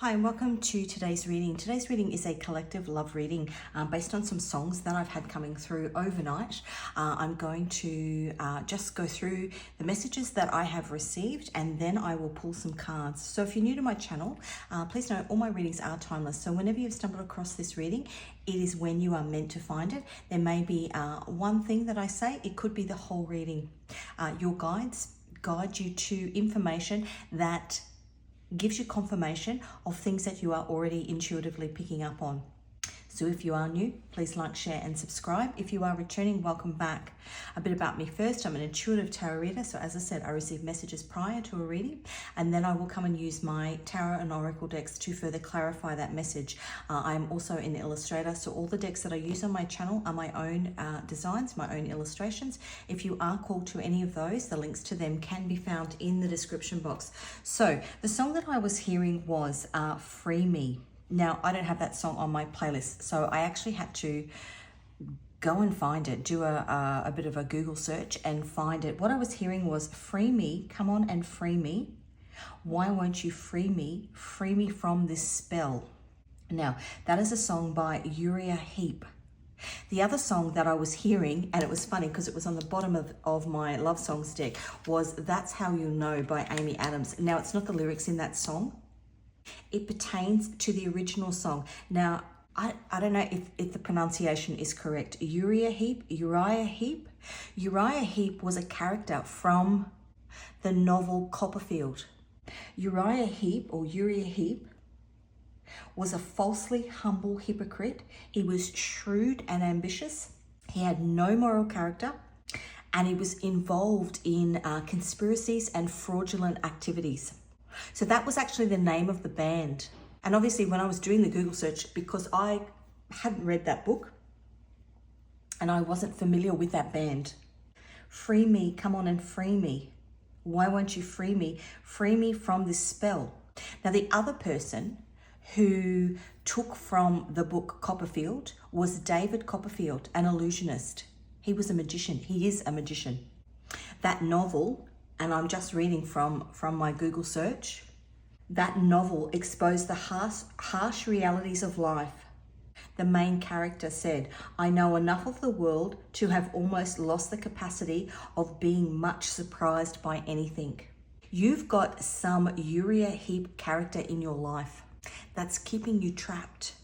Hi and welcome to today's reading. Today's reading is a collective love reading based on some songs that I've had coming through overnight. I'm going to just go through the messages that I have received and then I will pull some cards. So if you're new to my channel, please know all my readings are timeless. So whenever you've stumbled across this reading, it is when you are meant to find it. There may be one thing that I say, it could be the whole reading. Your guides guide you to information that gives you confirmation of things that you are already intuitively picking up on. So if you are new, please like, share and subscribe. If you are returning, welcome back. A bit about me first. I'm an intuitive tarot reader. So as I said, I receive messages prior to a reading and then I will come and use my tarot and oracle decks to further clarify that message. I'm also in Illustrator. So all the decks that I use on my channel are my own designs, my own illustrations. If you are called to any of those, the links to them can be found in the description box. So the song that I was hearing was Free Me. Now, I don't have that song on my playlist, so I actually had to go and find it, do a bit of a Google search and find it. What I was hearing was, free me, come on and free me. Why won't you free me? Free me from this spell. Now, that is a song by Uriah Heep. The other song that I was hearing, and it was funny because it was on the bottom of my love songs deck, was That's How You Know by Amy Adams. Now, it's not the lyrics in that song. It pertains to the original song. Now, I don't know if the pronunciation is correct. Uriah Heep. Uriah Heep was a character from the novel Copperfield. Uriah Heep was a falsely humble hypocrite. He was shrewd and ambitious. He had no moral character and he was involved in conspiracies and fraudulent activities. So that was actually the name of the band. And obviously when I was doing the Google search, because I hadn't read that book and I wasn't familiar with that band. Free me, come on and free me. Why won't you free me? Free me from this spell. Now the other person who took from the book Copperfield was David Copperfield, an illusionist. He was a magician. He is a magician. That novel, and I'm just reading from my Google search, that novel exposed the harsh realities of life. The main character said, I know enough of the world to have almost lost the capacity of being much surprised by anything. You've got some Uriah Heep character in your life that's keeping you trapped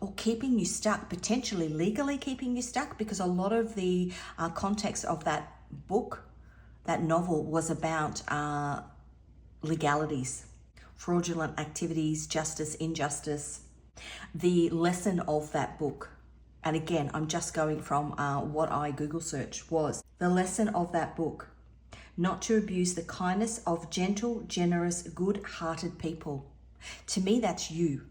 or keeping you stuck, potentially legally keeping you stuck, because a lot of the context of that book, that novel, was about legalities, fraudulent activities, justice, injustice. The lesson of that book, and again, I'm just going from what I Google search, was the lesson of that book, not to abuse the kindness of gentle, generous, good-hearted people. To me, that's you.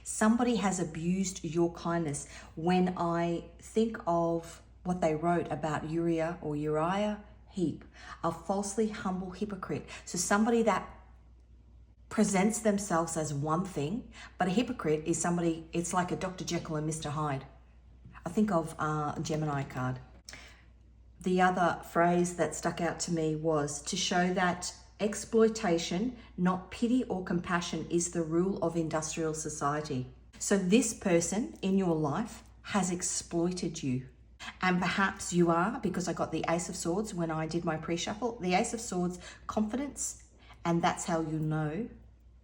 Somebody has abused your kindness. When I think of what they wrote about Uriah Heep, a falsely humble hypocrite. So somebody that presents themselves as one thing, but a hypocrite is somebody, it's like a Dr. Jekyll and Mr. Hyde. I think of Gemini card. The other phrase that stuck out to me was to show that exploitation, not pity or compassion, is the rule of industrial society. So this person in your life has exploited you. And perhaps you are, because I got the Ace of Swords when I did my pre-shuffle, the Ace of Swords, confidence, and that's how you know.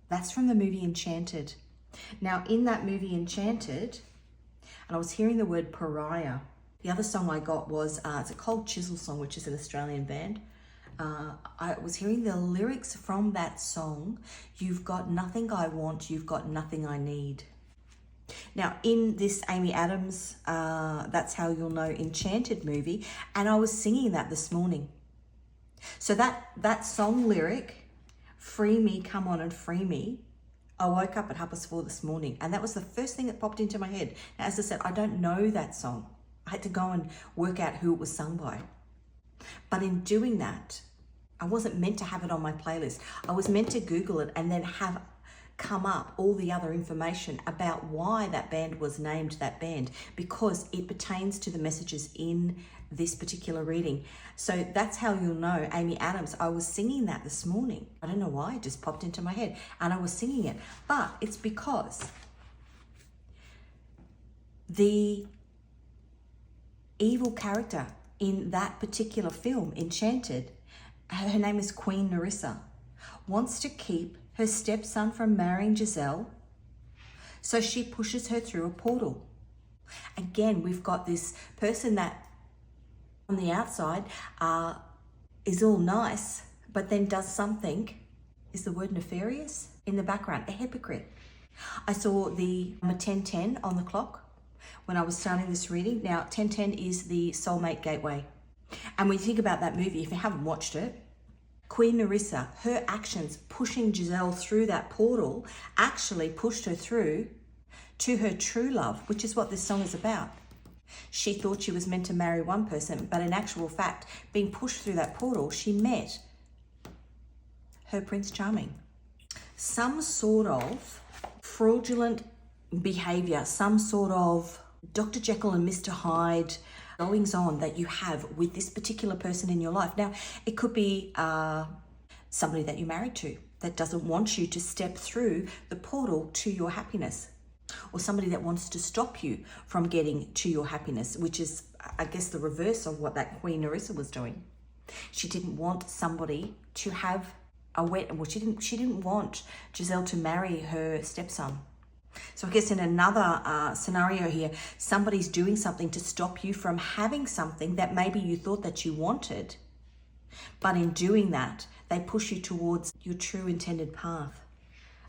That's from the movie Enchanted. Now in that movie Enchanted, and I was hearing the word pariah. The other song I got was, it's a Cold Chisel song, which is an Australian band. I was hearing the lyrics from that song, you've got nothing I want, you've got nothing I need. Now in this Amy Adams, That's How You'll Know Enchanted movie, and I was singing that this morning. So that song lyric, free me, come on and free me, I woke up at 4:30 this morning and that was the first thing that popped into my head. Now, as I said, I don't know that song. I had to go and work out who it was sung by. But in doing that, I wasn't meant to have it on my playlist. I was meant to Google it and then have come up all the other information about why that band was named that band, because it pertains to the messages in this particular reading. So that's how you'll know Amy Adams. I was singing that this morning. I don't know why, it just popped into my head and I was singing it. But it's because the evil character in that particular film, Enchanted, her name is Queen Nerissa, wants to keep her stepson from marrying Giselle, so she pushes her through a portal. Again, we've got this person that on the outside is all nice, but then does something, is the word nefarious, in the background, a hypocrite. I saw the number 1010 on the clock when I was starting this reading. Now, 1010 is the Soulmate Gateway. And when you think about that movie, if you haven't watched it, Queen Nerissa, her actions pushing Giselle through that portal actually pushed her through to her true love, which is what this song is about. She thought she was meant to marry one person, but in actual fact, being pushed through that portal, she met her Prince Charming. Some sort of fraudulent behavior, some sort of Dr. Jekyll and Mr. Hyde goings on that you have with this particular person in your life. Now, it could be somebody that you're married to that doesn't want you to step through the portal to your happiness, or somebody that wants to stop you from getting to your happiness, which is, I guess, the reverse of what that Queen Nerissa was doing. She didn't want somebody to have a well, she didn't want Giselle to marry her stepson. So I guess in another scenario here, somebody's doing something to stop you from having something that maybe you thought that you wanted, but in doing that, they push you towards your true intended path.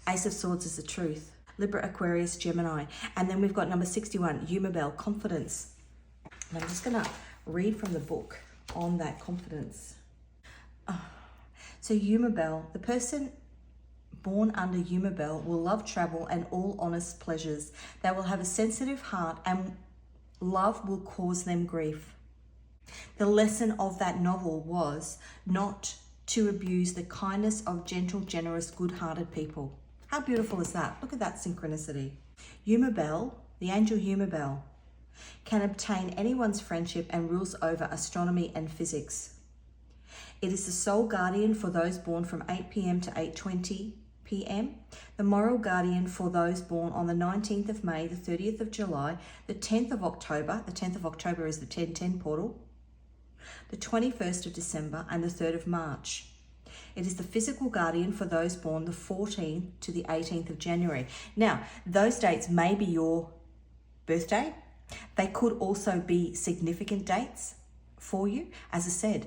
Ace of Swords is the truth. Libra, Aquarius, Gemini. And then we've got number 61, Humabel, confidence. And I'm just going to read from the book on that confidence. So Humabel, the person born under Humabel will love travel and all honest pleasures. They will have a sensitive heart and love will cause them grief. The lesson of that novel was not to abuse the kindness of gentle, generous, good-hearted people. How beautiful is that? Look at that synchronicity. Humabel, the angel Humabel, can obtain anyone's friendship and rules over astronomy and physics. It is the sole guardian for those born from 8 p.m. to 8:20 p.m, the moral guardian for those born on the 19th of May, the 30th of July, the 10th of October, the 10th of October is the 1010 portal, the 21st of December, and the 3rd of March. It is the physical guardian for those born the 14th to the 18th of January. Now, those dates may be your birthday. They could also be significant dates for you. As I said,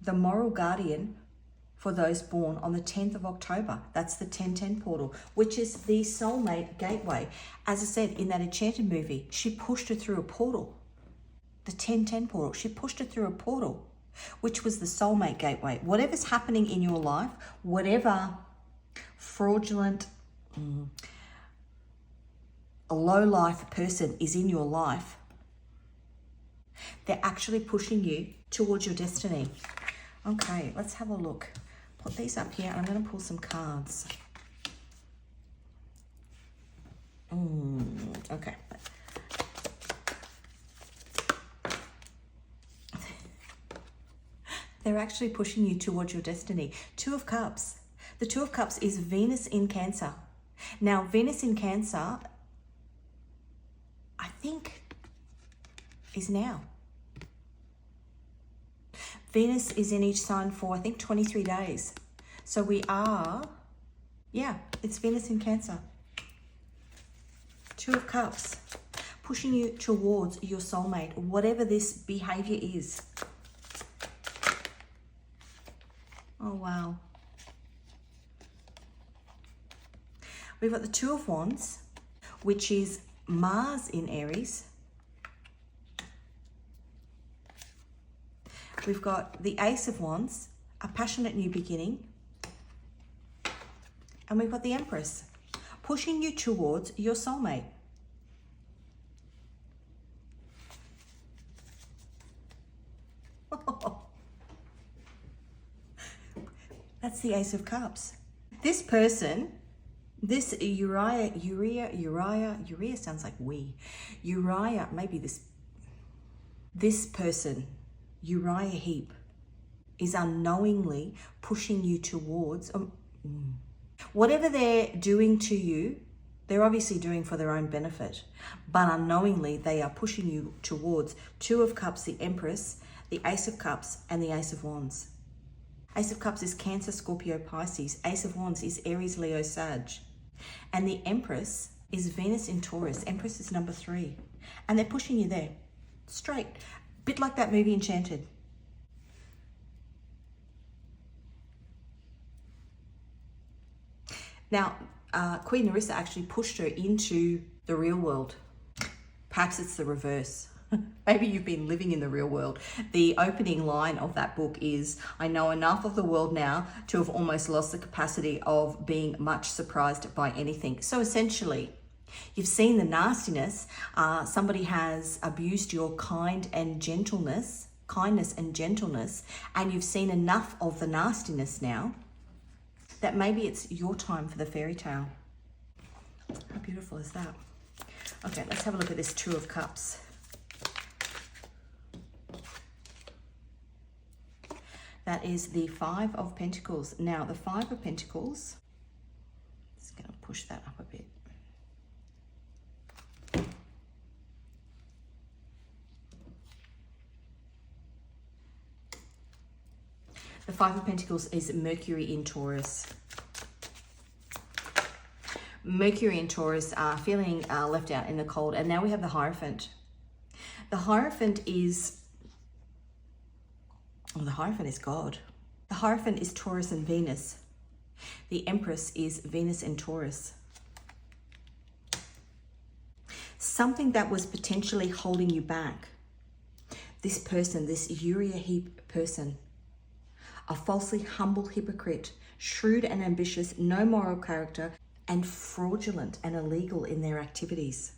the moral guardian for those born on the 10th of October, that's the 1010 portal, which is the Soulmate Gateway. As I said, in that Enchanted movie, she pushed her through a portal. The 1010 portal, she pushed her through a portal, which was the Soulmate Gateway. Whatever's happening in your life, whatever fraudulent, a low-life person is in your life, they're actually pushing you towards your destiny. Okay, let's have a look. Put these up here. I'm going to pull some cards. Okay. They're actually pushing you towards your destiny. Two of Cups. The Two of Cups is Venus in Cancer. Now, Venus in Cancer, I think, is now. Venus is in each sign for, I think, 23 days. So we are, yeah, it's Venus in Cancer. Two of Cups, pushing you towards your soulmate, whatever this behavior is. Oh, wow. We've got the Two of Wands, which is Mars in Aries. We've got the Ace of Wands, a passionate new beginning. And we've got the Empress, pushing you towards your soulmate. That's the Ace of Cups. This person, this Uriah sounds like we. Uriah, maybe This person, Uriah Heep, is unknowingly pushing you towards whatever they're doing to you. They're obviously doing for their own benefit, but unknowingly they are pushing you towards Two of Cups, the Empress, the Ace of Cups, and the Ace of Wands. Ace of Cups is Cancer, Scorpio, Pisces. Ace of Wands is Aries, Leo, Sag. And the Empress is Venus in Taurus. Empress is number 3. And they're pushing you there, straight. Bit like that movie Enchanted. Now, Queen Nerissa actually pushed her into the real world. Perhaps it's the reverse. Maybe you've been living in the real world. The opening line of that book is, I know enough of the world now to have almost lost the capacity of being much surprised by anything. So essentially, you've seen the nastiness. Somebody has abused your kindness and gentleness, and you've seen enough of the nastiness now that maybe it's your time for the fairy tale. How beautiful is that? Okay, let's have a look at this Two of Cups. That is the Five of Pentacles. Now, the Five of Pentacles, just going to push that up a bit. The Five of Pentacles is Mercury in Taurus. Mercury in Taurus are feeling left out in the cold. And now we have the Hierophant. The Hierophant is, the Hierophant is God. The Hierophant is Taurus and Venus. The Empress is Venus and Taurus. Something that was potentially holding you back. This person, this Uriah Heep person, a falsely humble hypocrite, shrewd and ambitious, no moral character, and fraudulent and illegal in their activities.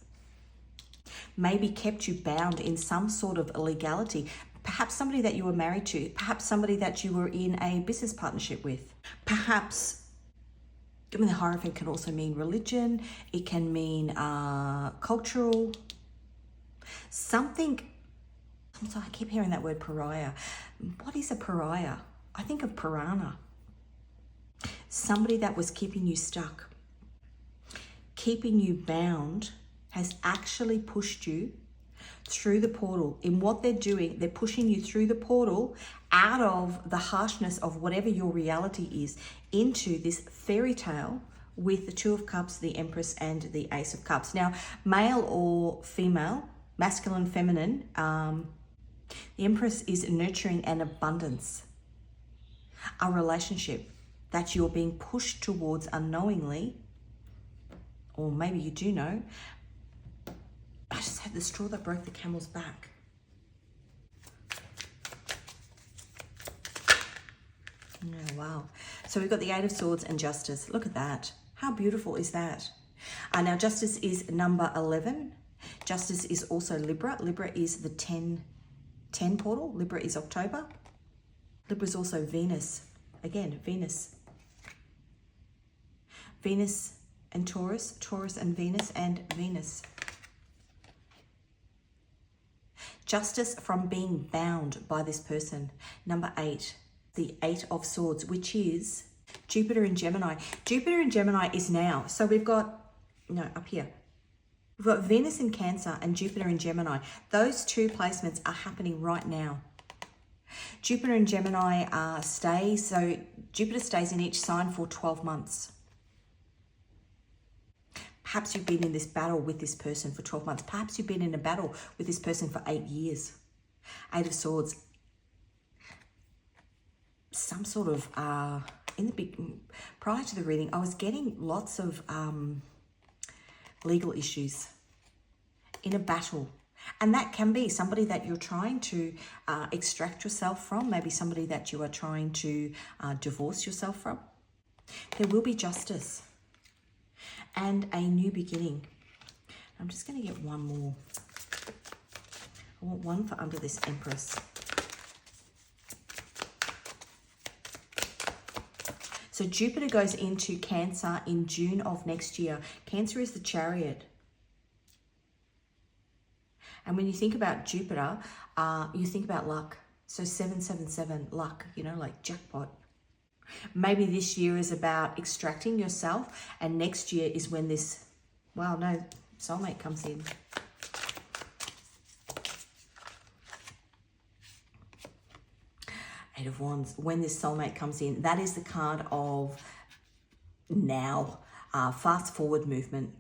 Maybe kept you bound in some sort of illegality. Perhaps somebody that you were married to, perhaps somebody that you were in a business partnership with. Perhaps, I mean, the Hierophant can also mean religion. It can mean cultural. Something, I keep hearing that word pariah. What is a pariah? I think of piranha. Somebody that was keeping you stuck, keeping you bound, has actually pushed you through the portal. In what they're doing, they're pushing you through the portal out of the harshness of whatever your reality is into this fairy tale with the Two of Cups, the Empress, and the Ace of Cups. Now, male or female, masculine, feminine, the Empress is nurturing an abundance, a relationship that you're being pushed towards unknowingly, or maybe you do know. I just had the straw that broke the camel's back. Oh, wow. So we've got the Eight of Swords and Justice. Look at that. How beautiful is that? Now, Justice is number 11. Justice is also Libra. Libra is the 10 portal. Libra is October. Libra is also Venus. Again, Venus. Venus and Taurus. Taurus and Venus and Venus. Justice from being bound by this person. Number 8. The Eight of Swords, which is Jupiter in Gemini. Jupiter in Gemini is now. So we've got, no, up here. We've got Venus in Cancer and Jupiter in Gemini. Those two placements are happening right now. Jupiter in Gemini stays, so Jupiter stays in each sign for 12 months. Perhaps you've been in this battle with this person for 12 months. Perhaps you've been in a battle with this person for 8 years. Eight of Swords. Some sort of, prior to the reading, I was getting lots of legal issues in a battle. And that can be somebody that you're trying to extract yourself from, maybe somebody that you are trying to divorce yourself from. There will be justice and a new beginning. I'm just going to get one more. I want one for under this Empress. So Jupiter goes into Cancer in June of next year. Cancer is the Chariot. And when you think about Jupiter, you think about luck. So 777, luck, you know, like jackpot. Maybe this year is about extracting yourself, and next year is when this, well, no, soulmate comes in. Eight of Wands, when this soulmate comes in, that is the card of now, fast forward movement.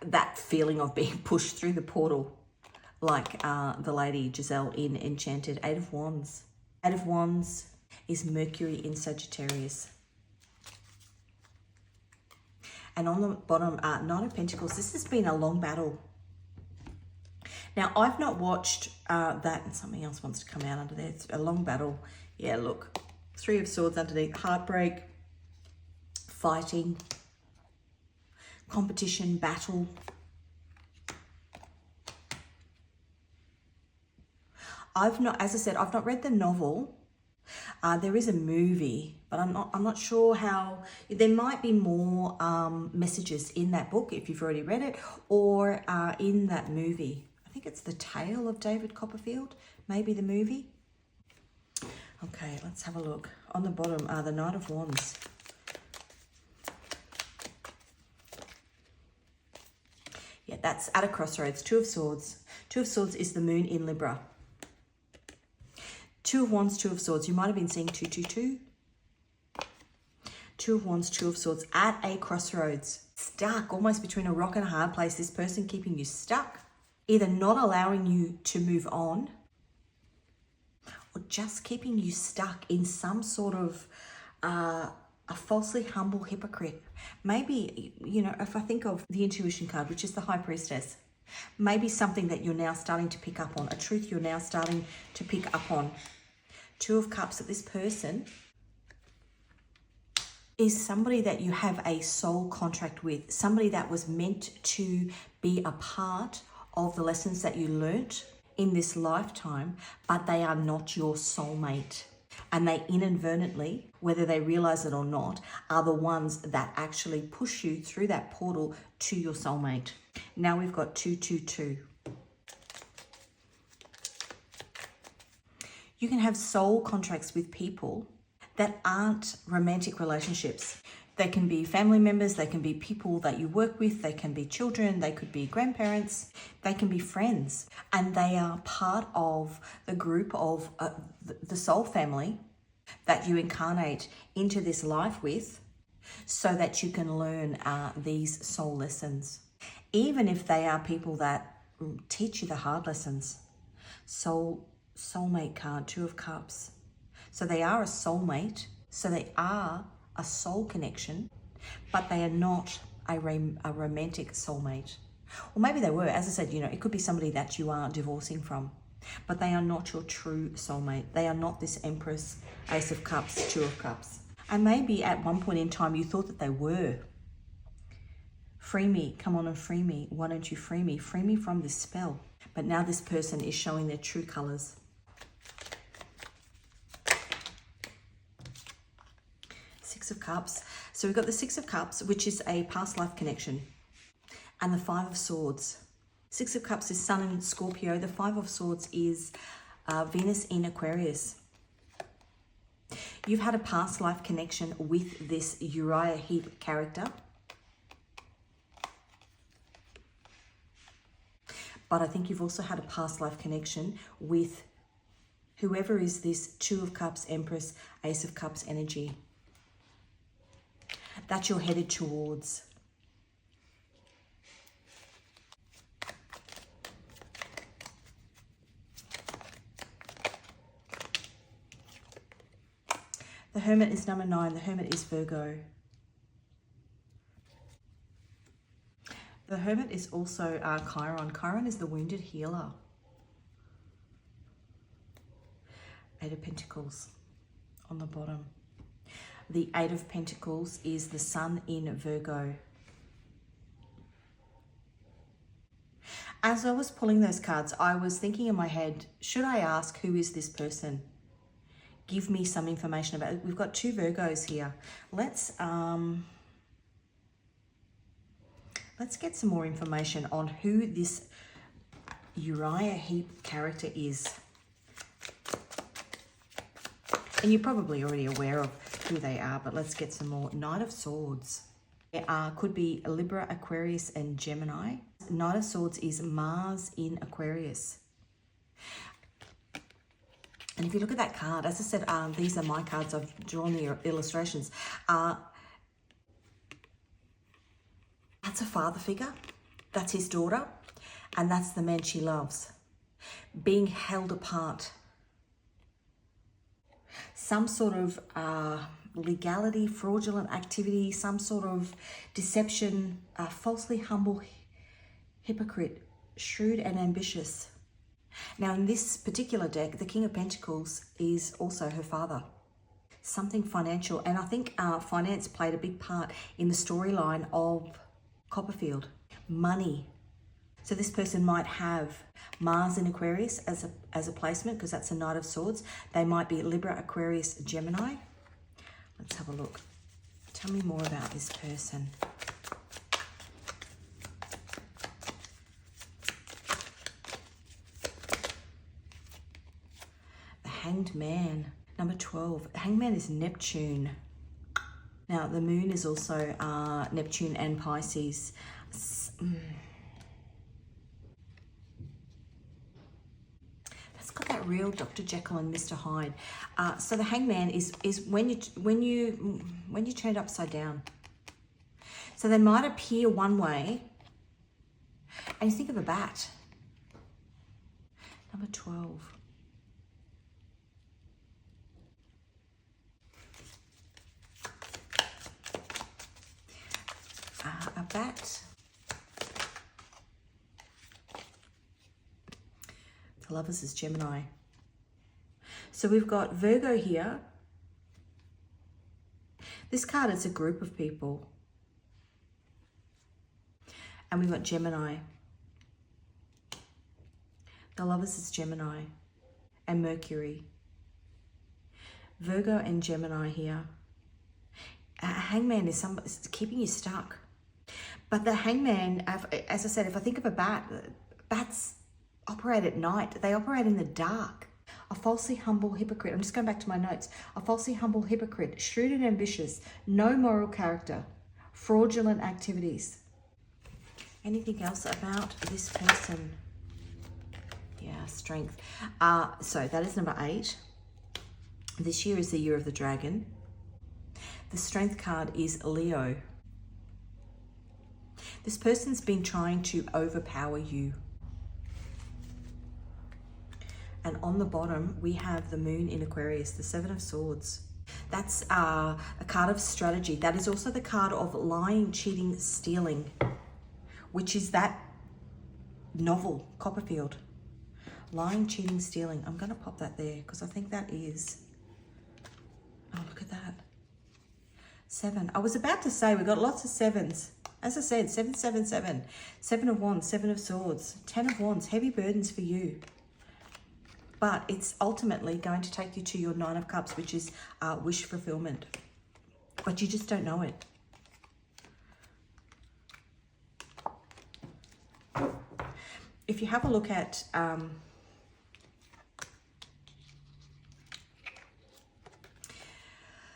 That feeling of being pushed through the portal, like the lady Giselle in Enchanted. Eight of Wands. Eight of Wands is Mercury in Sagittarius. And on the bottom, Nine of Pentacles. This has been a long battle. Now, I've not watched that, and something else wants to come out under there. It's a long battle. Yeah, look. Three of Swords underneath. Heartbreak, fighting, competition, battle. As I said, I've not read the novel. There is a movie, but I'm not sure how. There might be more messages in that book if you've already read it, or in that movie. I think it's The Tale of David Copperfield, maybe the movie. Okay, let's have a look. On the bottom are the Knight of Wands. Yeah, that's at a crossroads. Two of Swords. Two of Swords is the moon in Libra. Two of Wands, Two of Swords. You might have been seeing 222. Two of Wands, Two of Swords at a crossroads. Stuck, almost between a rock and a hard place. This person keeping you stuck. Either not allowing you to move on, or just keeping you stuck in some sort of a falsely humble hypocrite. Maybe, you know, if I think of the Intuition card, which is the High Priestess, maybe something that you're now starting to pick up on, a truth you're now starting to pick up on. Two of Cups, that this person is somebody that you have a soul contract with, somebody that was meant to be a part of the lessons that you learnt in this lifetime, but they are not your soulmate. And they inadvertently, whether they realize it or not, are the ones that actually push you through that portal to your soulmate. Now we've got 222. You can have soul contracts with people that aren't romantic relationships. They can be family members, they can be people that you work with, they can be children, they could be grandparents, they can be friends. And they are part of the group of the soul family that you incarnate into this life with, so that you can learn these soul lessons. Even if they are people that teach you the hard lessons. Soulmate card, Two of Cups. So they are a soulmate, so they are a soul connection, but they are not a romantic soulmate. Or maybe they were. As I said, you know, it could be somebody that you are divorcing from, but they are not your true soulmate. They are not this Empress, Ace of Cups, Two of Cups. And maybe at one point in time you thought that they were. Free me, come on and free me. Why don't you free me? Free me from this spell. But now this person is showing their true colors. Six of Cups. So we've got the Six of Cups, which is a past life connection. And the Five of Swords. Six of Cups is Sun in Scorpio. The Five of Swords is Venus in Aquarius. You've had a past life connection with this Uriah Heep character. But I think you've also had a past life connection with whoever is this Two of Cups, Empress, Ace of Cups energy that you're headed towards. The Hermit is number 9. The Hermit is Virgo. The Hermit is also Chiron. Chiron is the wounded healer. Eight of Pentacles on the bottom. The Eight of Pentacles is the Sun in Virgo. As I was pulling those cards, I was thinking in my head, should I ask who is this person? Give me some information about it. We've got two Virgos here. Let's get some more information on who this Uriah Heep character is. And you're probably already aware of who they are, but let's get some more. Knight of Swords. Could be Libra, Aquarius, and Gemini. Knight of Swords is Mars in Aquarius. And if you look at that card, as I said, these are my cards. I've drawn the illustrations. That's a father figure. That's his daughter. And that's the man she loves. Being held apart. Some sort of legality, fraudulent activity, some sort of deception, falsely humble, hypocrite, shrewd and ambitious. Now in this particular deck, the King of Pentacles is also her father. Something financial, and I think finance played a big part in the storyline of Copperfield. Money. So this person might have Mars in Aquarius as a placement, because that's a Knight of Swords. They might be Libra, Aquarius, Gemini. Let's have a look. Tell me more about this person. The Hanged Man, number 12. The Hanged Man is Neptune. Now, the moon is also Neptune and Pisces. That's got that real Dr. Jekyll and Mr. Hyde. So the Hangman is when you turn it upside down. So they might appear one way, and you think of a bat. Number 12. A bat. The Lovers is Gemini. So we've got Virgo here. This card is a group of people. And we've got Gemini. The Lovers is Gemini. And Mercury. Virgo and Gemini here. Hangman is keeping you stuck. But the Hangman, as I said, if I think of a bat, bats operate at night. They operate in the dark. A falsely humble hypocrite. I'm just going back to my notes. A falsely humble hypocrite, shrewd and ambitious, no moral character, fraudulent activities. Anything else about this person? Yeah, strength. So that is number 8. This year is the year of the dragon. The strength card is Leo. This person's been trying to overpower you. And on the bottom, we have the moon in Aquarius, the 7 of Swords. That's a card of strategy. That is also the card of lying, cheating, stealing, which is that novel, Copperfield. Lying, cheating, stealing. I'm going to pop that there because I think that is... Oh, look at that. 7. I was about to say we've got lots of 7s. As I said, 7, 7, 7. 7 of Wands, 7 of Swords, 10 of Wands. Heavy burdens for you. But it's ultimately going to take you to your 9 of Cups, which is wish fulfillment. But you just don't know it. If you have a look at...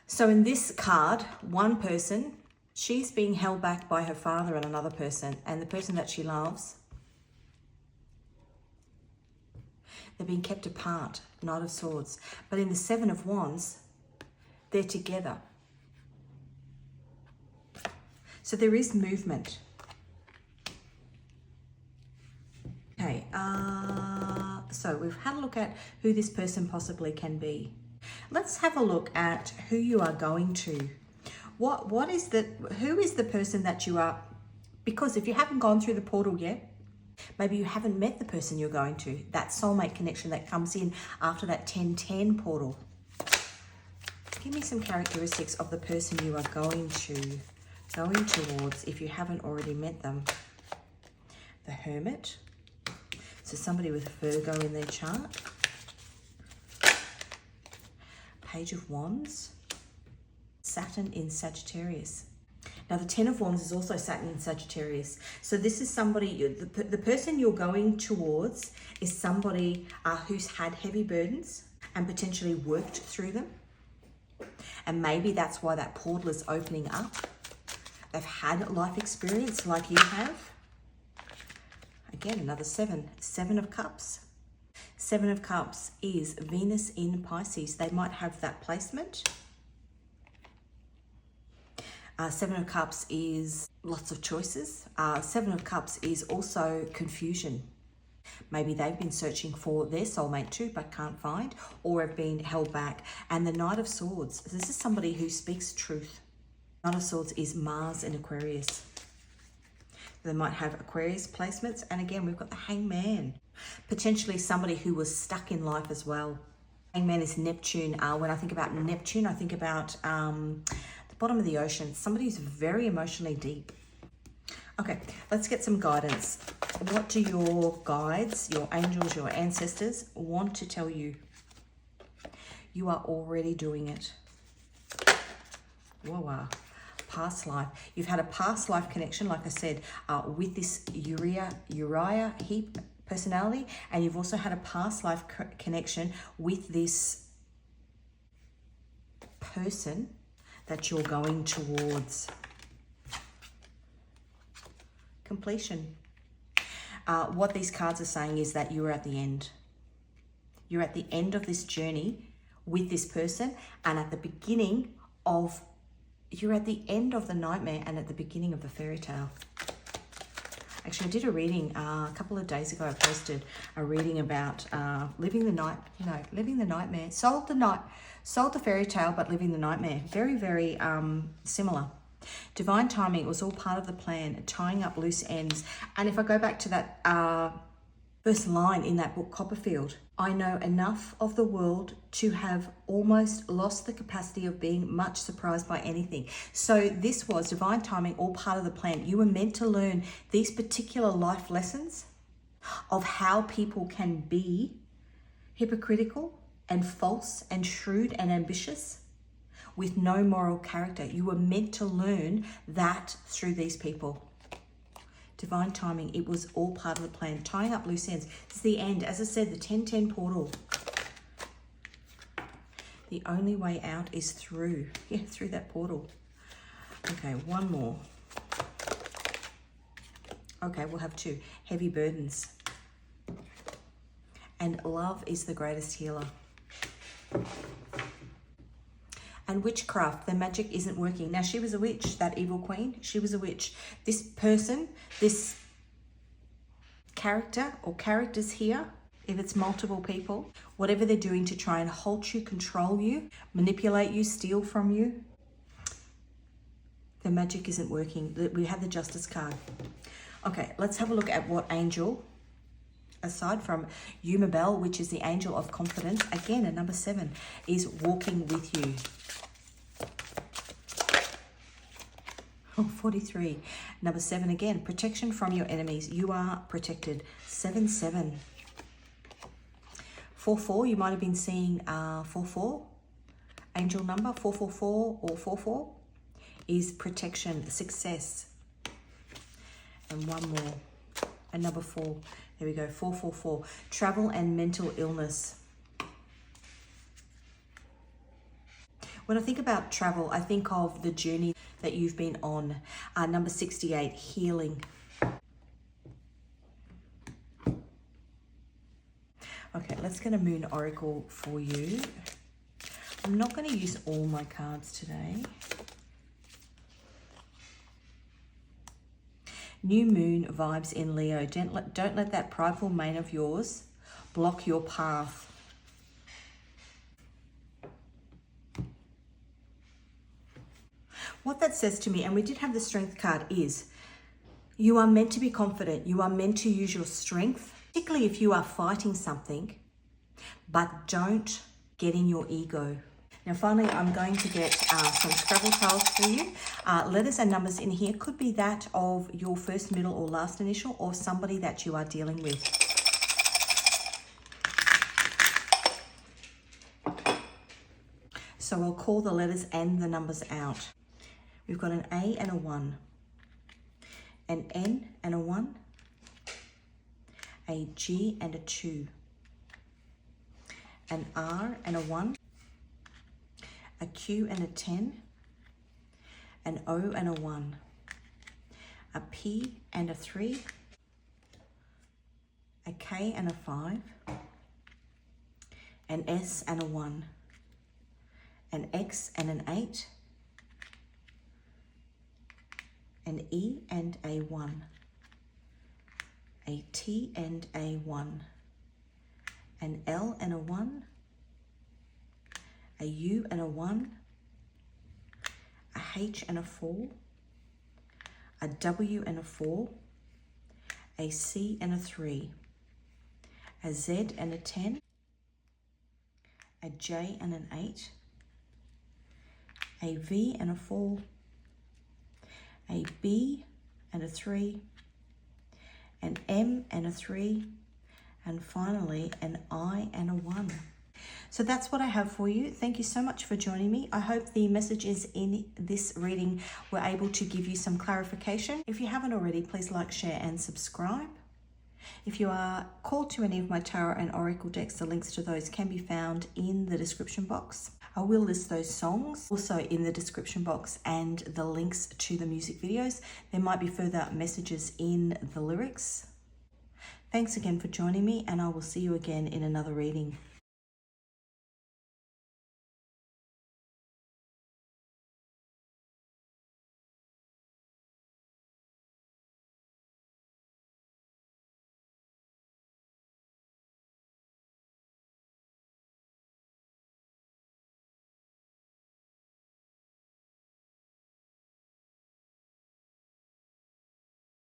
So in this card, one person, she's being held back by her father and another person, and the person that she loves, they're being kept apart, Knight of Swords. But in the 7 of Wands, they're together. So there is movement. Okay, so we've had a look at who this person possibly can be. Let's have a look at who you are going to. Who is the person that you are? Because if you haven't gone through the portal yet, maybe you haven't met the person you're going to. That soulmate connection that comes in after that 10-10 portal. Give me some characteristics of the person you are going towards if you haven't already met them. The Hermit. So somebody with Virgo in their chart. Page of Wands. Saturn in Sagittarius. Now, the Ten of Wands is also Saturn in Sagittarius. So this is somebody, the person you're going towards is somebody who's had heavy burdens and potentially worked through them. And maybe that's why that portal is opening up. They've had life experience like you have. Again, another 7. 7 of Cups. 7 of Cups is Venus in Pisces. They might have that placement. 7 of Cups is lots of choices. 7 of Cups is also confusion. Maybe they've been searching for their soulmate too, but can't find, or have been held back. And the Knight of Swords. This is somebody who speaks truth. Knight of Swords is Mars in Aquarius. They might have Aquarius placements. And again, we've got the Hangman. Potentially somebody who was stuck in life as well. Hangman is Neptune. When I think about Neptune, I think about the bottom of the ocean. Somebody who's very emotionally deep. Okay, let's get some guidance. What do your guides, your angels, your ancestors want to tell you? You are already doing it. Whoa. Past life. You've had a past life connection, like I said, with this Uriah Heep personality, and you've also had a past life connection with this person that you're going towards. Completion. What these cards are saying is that you're at the end. You're at the end of this journey with this person, and at the beginning of, you're at the end of the nightmare and at the beginning of the fairy tale. Actually, I did a reading a couple of days ago. I posted a reading about living the nightmare. Sold the fairy tale, but living the nightmare. Very, very similar. Divine timing was all part of the plan, tying up loose ends. And if I go back to that first line in that book, Copperfield, I know enough of the world to have almost lost the capacity of being much surprised by anything. So this was divine timing, all part of the plan. You were meant to learn these particular life lessons of how people can be hypocritical and false and shrewd and ambitious with no moral character. You were meant to learn that through these people. Divine timing, it was all part of the plan. Tying up loose ends. It's the end. As I said, the 10-10 portal. The only way out is through. Yeah, through that portal. Okay, one more. Okay, we'll have 2. Heavy burdens. And love is the greatest healer. And witchcraft, the magic isn't working. Now, she was a witch, that evil queen. She was a witch. This person, this character or characters here, if it's multiple people, whatever they're doing to try and halt you, control you, manipulate you, steal from you, the magic isn't working. We have the Justice card. Okay, let's have a look at what angel, aside from Yuma Bell, which is the angel of confidence, again, a number 7, is walking with you. Oh, 43. Number 7 again, protection from your enemies. You are protected. 7-7. 4-4, you might have been seeing 4-4. Angel number 444 or 44 is protection, success. And one more. And number 4. There we go, 444. Travel and mental illness. When I think about travel, I think of the journey that you've been on. Number 68, healing. Okay, let's get a moon oracle for you. I'm not going to use all my cards today. New moon vibes in Leo. Don't let that prideful mane of yours block your path. What that says to me, and we did have the strength card, is you are meant to be confident. You are meant to use your strength, particularly if you are fighting something, but don't get in your ego. Now, finally, I'm going to get some Scrabble tiles for you. Letters and numbers in here could be that of your first, middle, or last initial, or somebody that you are dealing with. So I'll call the letters and the numbers out. We've got an A and a 1, an N and a 1, a G and a 2, an R and a 1, a Q and a 10, an O and a 1, a P and a 3, a K and a 5, an S and a 1, an X and an 8, an E and a 1, a T and a 1, an L and a 1, a U and a 1, a H and a 4, a W and a 4, a C and a 3, a Z and a 10, a J and an 8, a V and a 4, a B and a 3, an M and a 3, and finally an I and a 1. So that's what I have for you. Thank you so much for joining me. I hope the messages in this reading were able to give you some clarification. If you haven't already, please like, share, and subscribe. If you are called to any of my tarot and oracle decks, the links to those can be found in the description box. I will list those songs also in the description box and the links to the music videos. There might be further messages in the lyrics. Thanks again for joining me, and I will see you again in another reading.